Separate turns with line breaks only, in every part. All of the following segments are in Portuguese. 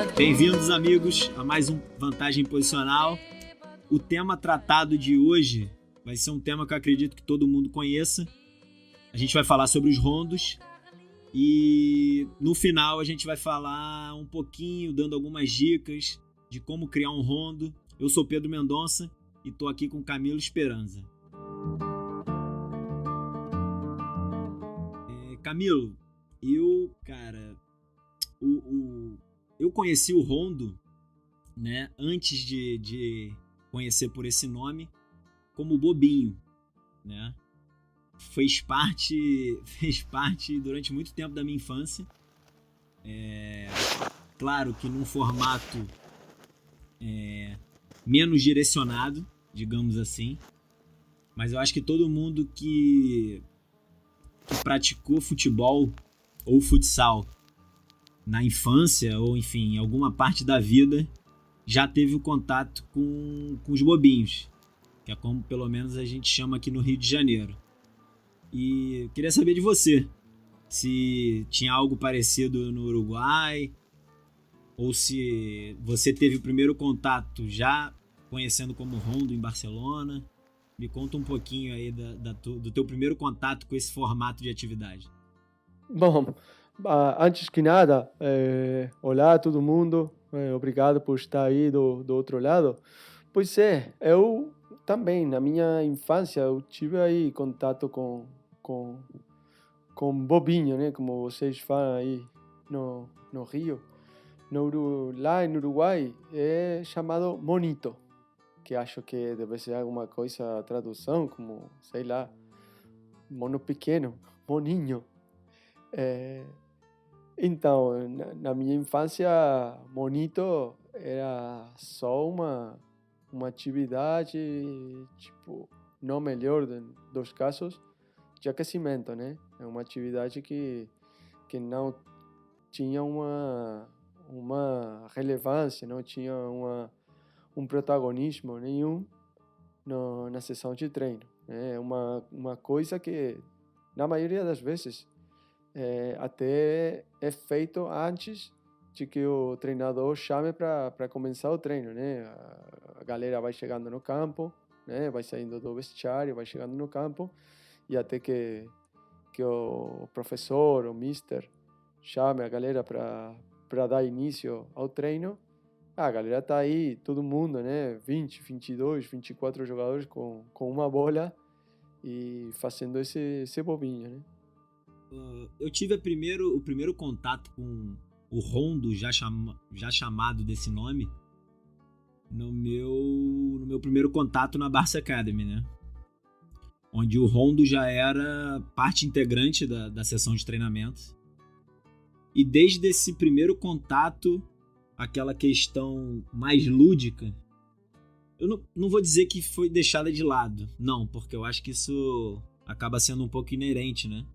Bem-vindos, amigos, a mais um Vantagem Posicional. O tema tratado de hoje vai ser um tema que eu acredito que todo mundo conheça. A gente vai falar sobre os rondos e no final a gente vai falar um pouquinho, dando algumas dicas de como criar um rondo. Eu sou Pedro Mendonça e estou aqui com Camilo Esperanza. Camilo, eu conheci o rondo, né, antes de conhecer por esse nome, como bobinho, né? Fez parte durante muito tempo da minha infância. Claro que num formato menos direcionado, digamos assim. Mas eu acho que todo mundo que praticou futebol ou futsal na infância, ou enfim, em alguma parte da vida, já teve o contato com os bobinhos, que é como pelo menos a gente chama aqui no Rio de Janeiro. E queria saber de você, se tinha algo parecido no Uruguai, ou se você teve o primeiro contato já conhecendo como rondo em Barcelona. Me conta um pouquinho aí do teu primeiro contato com esse formato de atividade.
Bom, antes que nada, olá a todo mundo, obrigado por estar aí do outro lado. Pois é, eu também, na minha infância, eu tive aí contato com bobinho, né, como vocês falam aí no Rio. Lá no Uruguai é chamado monito, que acho que deve ser alguma coisa, tradução, como, sei lá, mono pequeno, moninho. É, Então, na minha infância, monito era só uma atividade, tipo, no melhor dos casos, de aquecimento, né? É uma atividade que não tinha uma relevância, não tinha um protagonismo nenhum na sessão de treino. É uma coisa que, na maioria das vezes, até é feito antes de que o treinador chame para começar o treino, né? A galera vai chegando no campo, né? Vai saindo do vestiário, vai chegando no campo e até que o professor, o mister, chame a galera para dar início ao treino. A galera tá aí, todo mundo, né? 20, 22, 24 jogadores com uma bola e fazendo esse bobinho, né?
Eu tive o primeiro contato com o rondo, já chamado desse nome, no meu primeiro contato na Barça Academy, né? Onde o rondo já era parte integrante da sessão de treinamento. E desde esse primeiro contato, aquela questão mais lúdica, eu não vou dizer que foi deixada de lado, não, porque eu acho que isso acaba sendo um pouco inerente, né,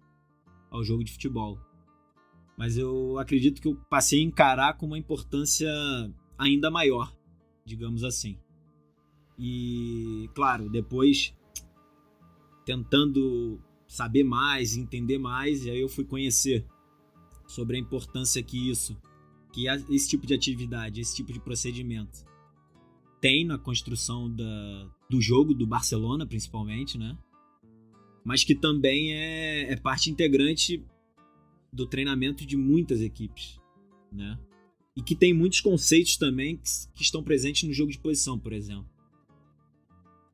ao jogo de futebol. Mas eu acredito que eu passei a encarar com uma importância ainda maior, digamos assim. E, claro, depois tentando saber mais, entender mais, e aí eu fui conhecer sobre a importância que esse tipo de atividade, esse tipo de procedimento tem na construção do jogo do Barcelona, principalmente, né? Mas que também é parte integrante do treinamento de muitas equipes, né? E que tem muitos conceitos também que estão presentes no jogo de posição, por exemplo.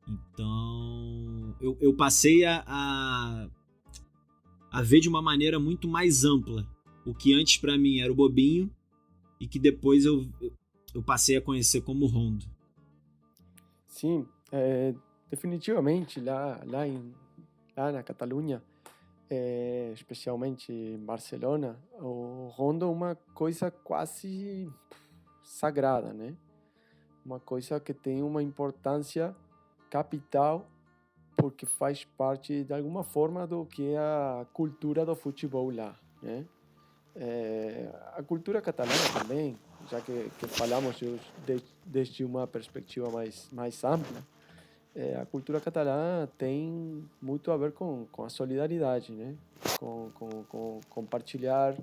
Então, eu passei a ver de uma maneira muito mais ampla o que antes para mim era o bobinho e que depois eu passei a conhecer como rondo.
Sim, definitivamente lá na Catalunha, especialmente em Barcelona, o rondo é uma coisa quase sagrada, né? Uma coisa que tem uma importância capital porque faz parte de alguma forma do que é a cultura do futebol lá, né? A cultura catalana também, já que falamos desde uma perspectiva mais ampla, a cultura catalã tem muito a ver com a solidariedade, né? Com compartilhar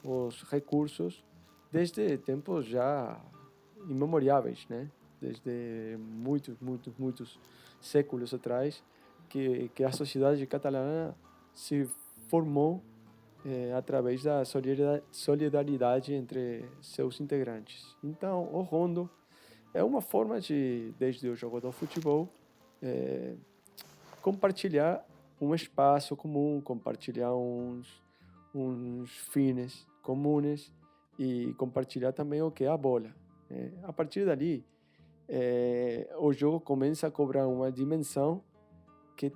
os recursos desde tempos já imemoriáveis, né? Desde muitos séculos atrás, que a sociedade catalana se formou através da solidariedade entre seus integrantes. Então, o rondo é uma forma de, desde o jogo do futebol, compartilhar um espaço comum, compartilhar uns fines comuns e compartilhar também o que é a bola. A partir dali, o jogo começa a cobrar uma dimensão que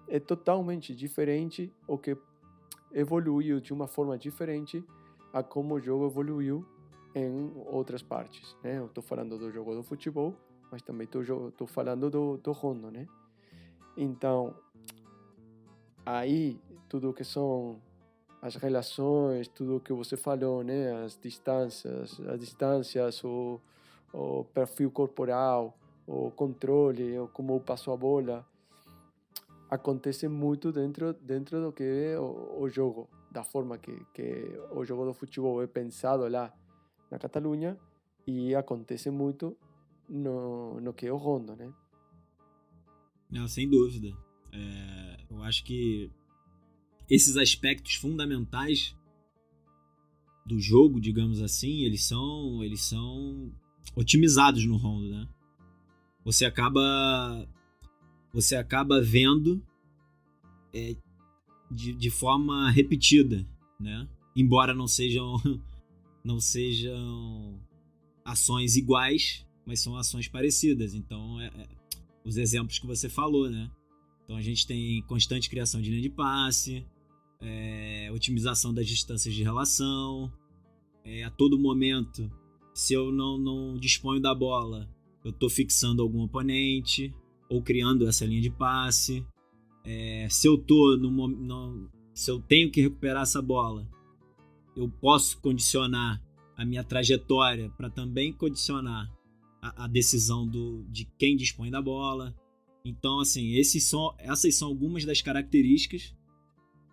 é totalmente diferente, ou que evoluiu de uma forma diferente a como o jogo evoluiu em outras partes, né? Eu estou falando do jogo do futebol, mas também estou falando do rondo, né? Então, aí, tudo que são as relações, tudo que você falou, né? As distâncias, o perfil corporal, o controle, ou como eu passo a bola, acontece muito dentro do que é o jogo, da forma que o jogo do futebol é pensado lá na Catalunha, e acontece muito no que é o rondo, né?
Não, sem dúvida. Eu acho que esses aspectos fundamentais do jogo, digamos assim, eles são otimizados no rondo, né? Você acaba vendo de forma repetida, né? Embora não sejam ações iguais, mas são ações parecidas. Então, os exemplos que você falou, né? Então, a gente tem constante criação de linha de passe, otimização das distâncias de relação, a todo momento, se eu não disponho da bola, eu estou fixando algum oponente ou criando essa linha de passe. Se eu tenho que recuperar essa bola, eu posso condicionar a minha trajetória para também condicionar a decisão de quem dispõe da bola. Então, assim, essas são algumas das características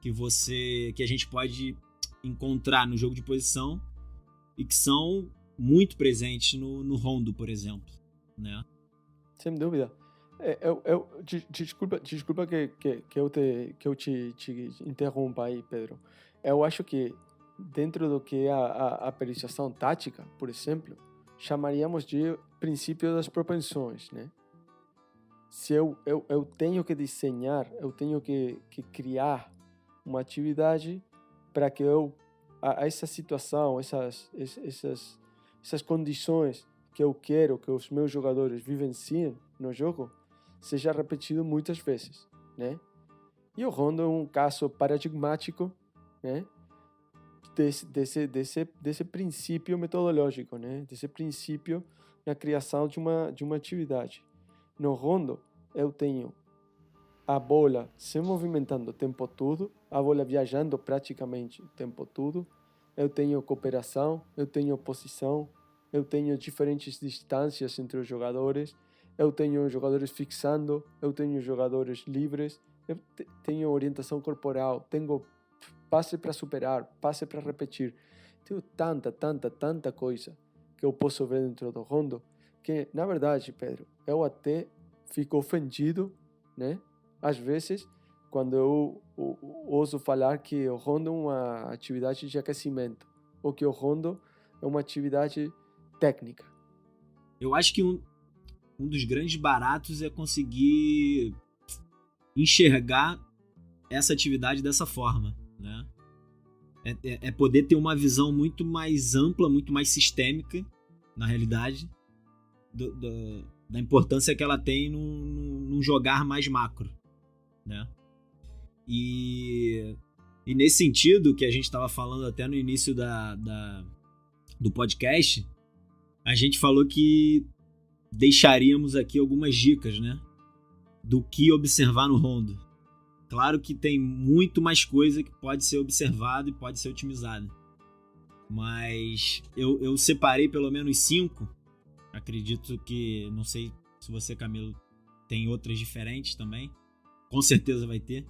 que a gente pode encontrar no jogo de posição e que são muito presentes no rondo, por exemplo, né?
Sem dúvida. Desculpa que eu te interrompa aí, Pedro. Eu acho que dentro do que é a periciação tática, por exemplo, chamaríamos de princípio das propensões, né? Se eu tenho que desenhar, eu tenho que criar uma atividade para que essa situação, essas condições que eu quero que os meus jogadores vivenciem no jogo, seja repetido muitas vezes, né? E o rondo é um caso paradigmático, né? Desse princípio metodológico, né? Desse princípio na criação de uma atividade. No rondo, eu tenho a bola se movimentando o tempo todo, a bola viajando praticamente o tempo todo, eu tenho cooperação, eu tenho posição, eu tenho diferentes distâncias entre os jogadores, eu tenho jogadores fixando, eu tenho jogadores livres, eu tenho orientação corporal, tenho passe para superar, passe para repetir. Tenho tanta coisa que eu posso ver dentro do rondo que, na verdade, Pedro, eu até fico ofendido, né? Às vezes, quando eu ouso falar que o rondo é uma atividade de aquecimento, ou que o rondo é uma atividade técnica.
Eu acho que um dos grandes baratos é conseguir enxergar essa atividade dessa forma, né? É poder ter uma visão muito mais ampla, muito mais sistêmica, na realidade, da importância que ela tem num jogar mais macro, né? E nesse sentido, que a gente estava falando até no início do podcast, a gente falou que deixaríamos aqui algumas dicas, né? Do que observar no rondo. Claro que tem muito mais coisa que pode ser observado e pode ser otimizada. Mas eu separei pelo menos 5. Acredito que, não sei se você, Camilo, tem outras diferentes também. Com certeza vai ter.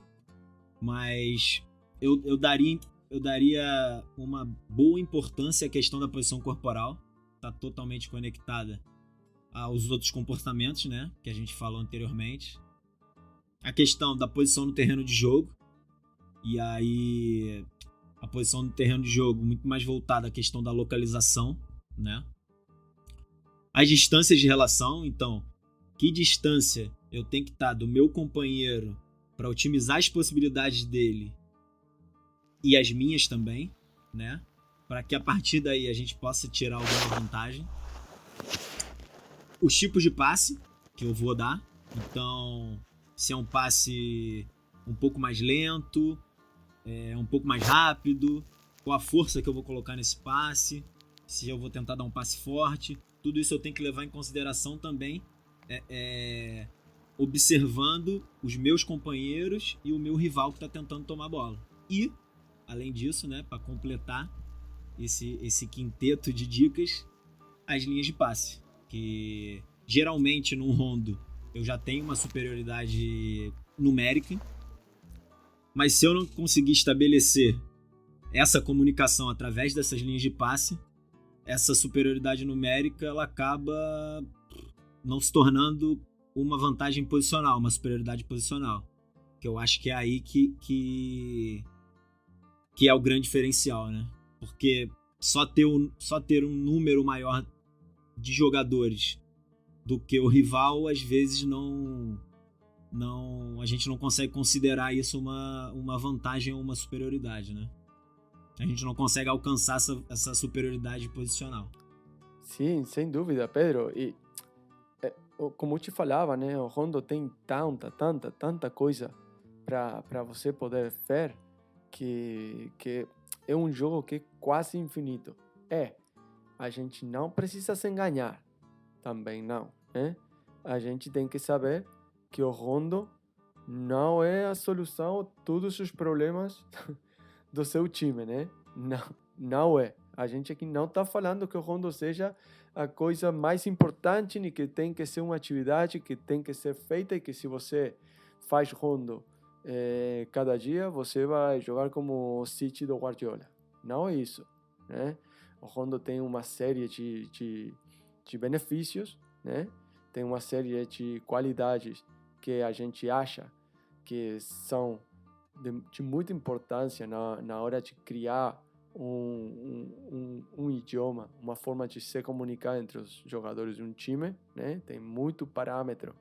Mas eu daria eu daria uma boa importância à questão da posição corporal. Tá totalmente conectada aos outros comportamentos, né? Que a gente falou anteriormente. A questão da posição no terreno de jogo. E aí, a posição no terreno de jogo muito mais voltada à questão da localização, né? As distâncias de relação, então, que distância eu tenho que estar do meu companheiro para otimizar as possibilidades dele e as minhas também, né? Para que a partir daí a gente possa tirar alguma vantagem. Os tipos de passe que eu vou dar. Então, se é um passe um pouco mais lento, um pouco mais rápido, qual a força que eu vou colocar nesse passe, se eu vou tentar dar um passe forte. Tudo isso eu tenho que levar em consideração também, observando os meus companheiros e o meu rival que está tentando tomar a bola. E, além disso, né, para completar esse quinteto de dicas, as linhas de passe. Que geralmente num rondo eu já tenho uma superioridade numérica, mas se eu não conseguir estabelecer essa comunicação através dessas linhas de passe, essa superioridade numérica ela acaba não se tornando uma vantagem posicional, uma superioridade posicional, que eu acho que é aí que é o grande diferencial, né? Porque só ter um número maior de jogadores do que o rival, às vezes a gente não consegue considerar isso uma vantagem ou uma superioridade, né? A gente não consegue alcançar essa superioridade posicional.
Sim, sem dúvida, Pedro. E como eu te falava, né, o Rondo tem tanta coisa para você poder ver que é um jogo que é quase infinito. A gente não precisa se enganar, também não, né? A gente tem que saber que o Rondo não é a solução a todos os problemas do seu time, né? Não é. A gente aqui não está falando que o Rondo seja a coisa mais importante, nem que tem que ser uma atividade que tem que ser feita e que se você faz Rondo cada dia, você vai jogar como o City do Guardiola. Não é isso, né? O Rondo tem uma série de benefícios, né? Tem uma série de qualidades que a gente acha que são de muita importância na hora de criar um idioma, uma forma de se comunicar entre os jogadores de um time, né? Tem muito parâmetro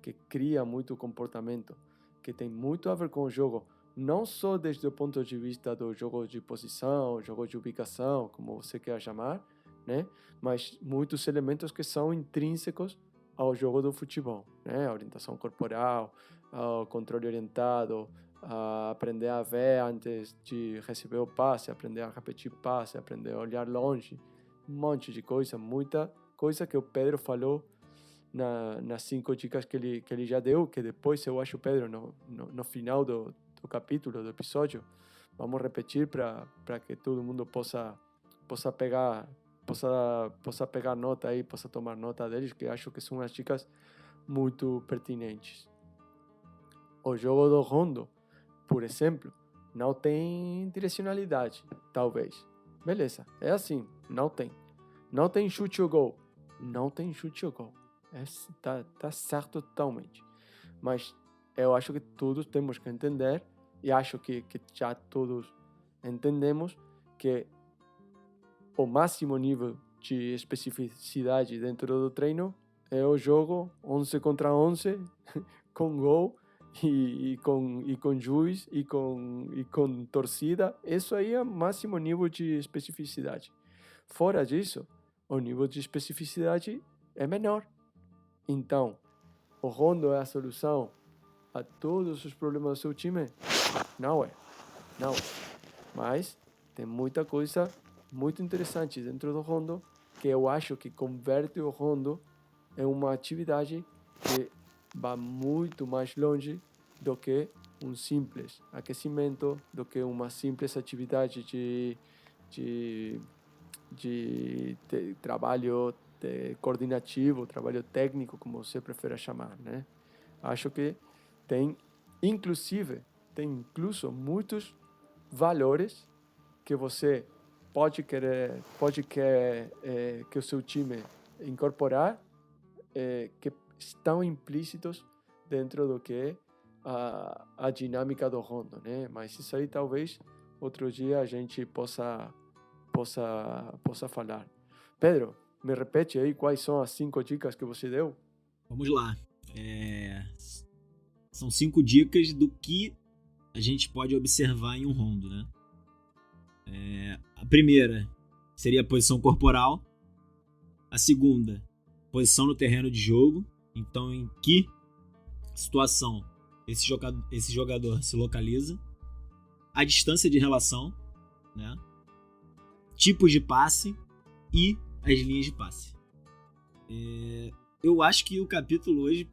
que cria muito comportamento, que tem muito a ver com o jogo, não só desde o ponto de vista do jogo de posição, jogo de ubicação, como você quer chamar, né? Mas muitos elementos que são intrínsecos ao jogo do futebol, né? A orientação corporal, o controle orientado, a aprender a ver antes de receber o passe, aprender a repetir passe, aprender a olhar longe, um monte de coisa, muita coisa que o Pedro falou nas 5 dicas que ele já deu, que depois eu acho, Pedro, no final do capítulo, do episódio, vamos repetir para que todo mundo possa pegar nota aí, possa tomar nota deles, que acho que são as dicas muito pertinentes. O jogo do Rondo, por exemplo, não tem direcionalidade, talvez. Beleza, é assim, não tem. Não tem chute ou gol. Não tem chute ou gol. Tá certo totalmente. Mas eu acho que todos temos que entender, e acho que já todos entendemos, que o máximo nível de especificidade dentro do treino é o jogo 11 contra 11, com gol e com juiz e com torcida. Isso aí é o máximo nível de especificidade. Fora disso, o nível de especificidade é menor. Então, o Rondo é a solução a todos os problemas do seu time? Não é. Mas tem muita coisa muito interessante dentro do Rondo que eu acho que converte o Rondo em uma atividade que vai muito mais longe do que um simples aquecimento, do que uma simples atividade de trabalho coordenativo, trabalho técnico, como você prefere chamar, né? Acho que tem incluso muitos valores que você pode querer que o seu time incorporar, que estão implícitos dentro do que é a dinâmica do rondo, né? Mas isso aí talvez outro dia a gente possa falar. Pedro, me repete aí quais são as 5 dicas que você deu?
Vamos lá. São 5 dicas do que a gente pode observar em um rondo, né? A primeira seria a posição corporal. A segunda, posição no terreno de jogo. Então, em que situação esse jogador se localiza. A distância de relação, né? Tipos de passe e as linhas de passe. Eu acho que o capítulo hoje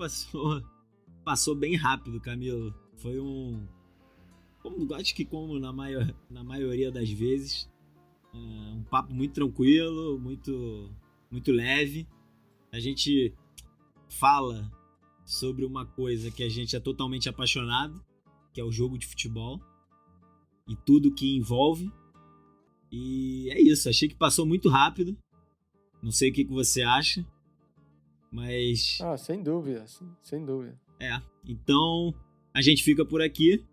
passou bem rápido, Camilo. Foi acho que como na maioria das vezes, um papo muito tranquilo, muito, muito leve. A gente fala sobre uma coisa que a gente é totalmente apaixonado, que é o jogo de futebol e tudo que envolve. E é isso, achei que passou muito rápido. Não sei o que você acha, mas...
sem dúvida, sem dúvida.
Então a gente fica por aqui.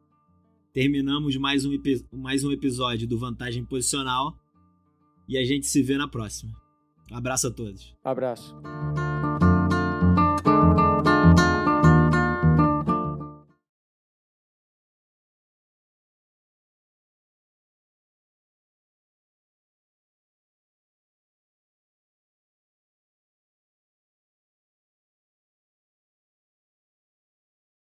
Terminamos mais um episódio do Vantagem Posicional e a gente se vê na próxima. Abraço a todos.
Abraço.